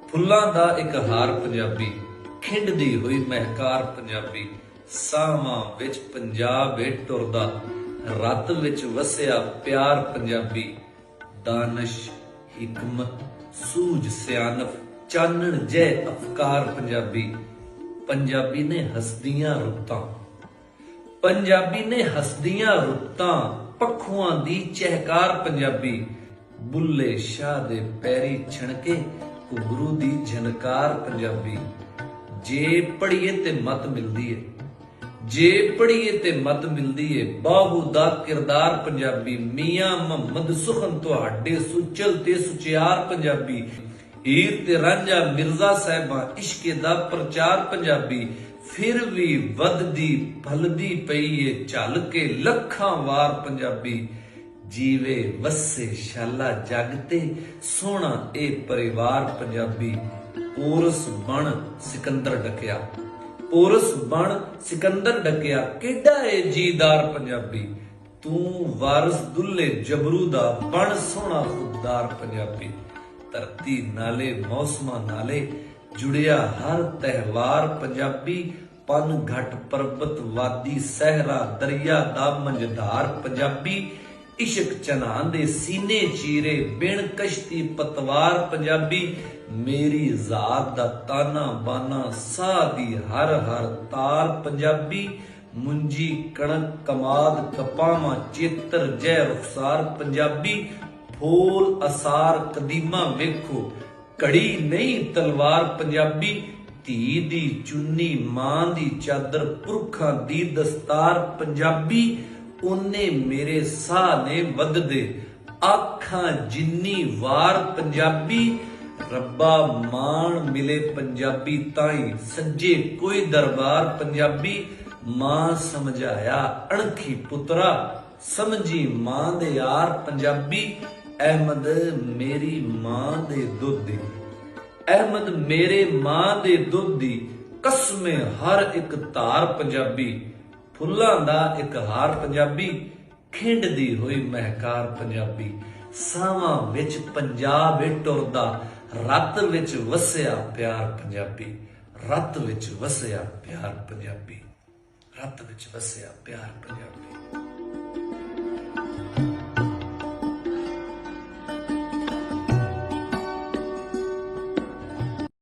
फुल्लां दा एक हार पंजाबी, खिंडदी हुई महकार पंजाबी। सावां विच पंजाब वे टुरदा, रत विच वसिया प्यार पंजाबी। दानश हिकमत सूझ सियानफ, चानण जय अफकार पंजाबी। पंजाबी ने हसदियां रुत्तां, पंजाबी ने हसदियां रुत्तां, पखुआं दी चहकार पंजाबी। बुल्ले शाह दे पैरी छणके, घुंगरू दी झनकार पंजाबी। जे पढ़िए ते मत मिलदी है, जे पढ़िए ते मत मिलदी है, बाहू दा किरदार पंजाबी। मियां मुहम्मद सुखन तुहाडे सुचल ते सुचियार पंजाबी। हीर ते रांझा मिर्जा साहिबां इश्के दा प्रचार पंजाबी। फिर भी वधदी फलदी पई है झल के लखां वार पंजाबी। जीवे वसे शाला जगते सोहना ए परिवार पंजाबी। पोरस बण सिकंदर डकिया, पोरस बण सिकंदर डकिया, केडा ए जीदार पंजाबी। तू वारस दुल्ले जबरू दा बण सोहना खुददार पंजाबी। धरती नाले मौसमां नाले जुड़िया हर त्योहार पंजाबी। पन घट पर्वत वादी सहरा दरिया दा मंझधार पंजाबी। इश्क चन्हां दे सीने चीरे बिन कश्ती पतवार पंजाबी। मेरी जात दा ताना बाना साह दी हर हर तार पंजाबी। मुंजी कणक कमाद कपावां चेतर जय रुखसार पंजाबी। फूल असार कदीमा वेखो, घड़ी नहीं तलवार पंजाबी। धी दी चुन्नी मां दी चादर, पुरखां दी दस्तार पंजाबी। उन्ने मेरे साह ने वधदे आखां जिन्नी वार पंजाबी। रब्बा मान मिले पंजाबी ताई, सज्जे कोई दरबार पंजाबी। मां समझाया अणखी पुत्रा, समझी मां दे यार पंजाबी। अहमद मेरी मां दे दुध दी, अहमद मेरे मां दे दुध दी, कसमे हर एक धार पंजाबी। फुल्लां दा एक हार पंजाबी, खिंडदी हुई महकार पंजाबी। सावां विच पंजाब वे टुरदा, रत विच वसिया प्यार पंजाबी। रत विच वसिया प्यार पंजाबी, रत विच वसिया प्यार पंजाबी।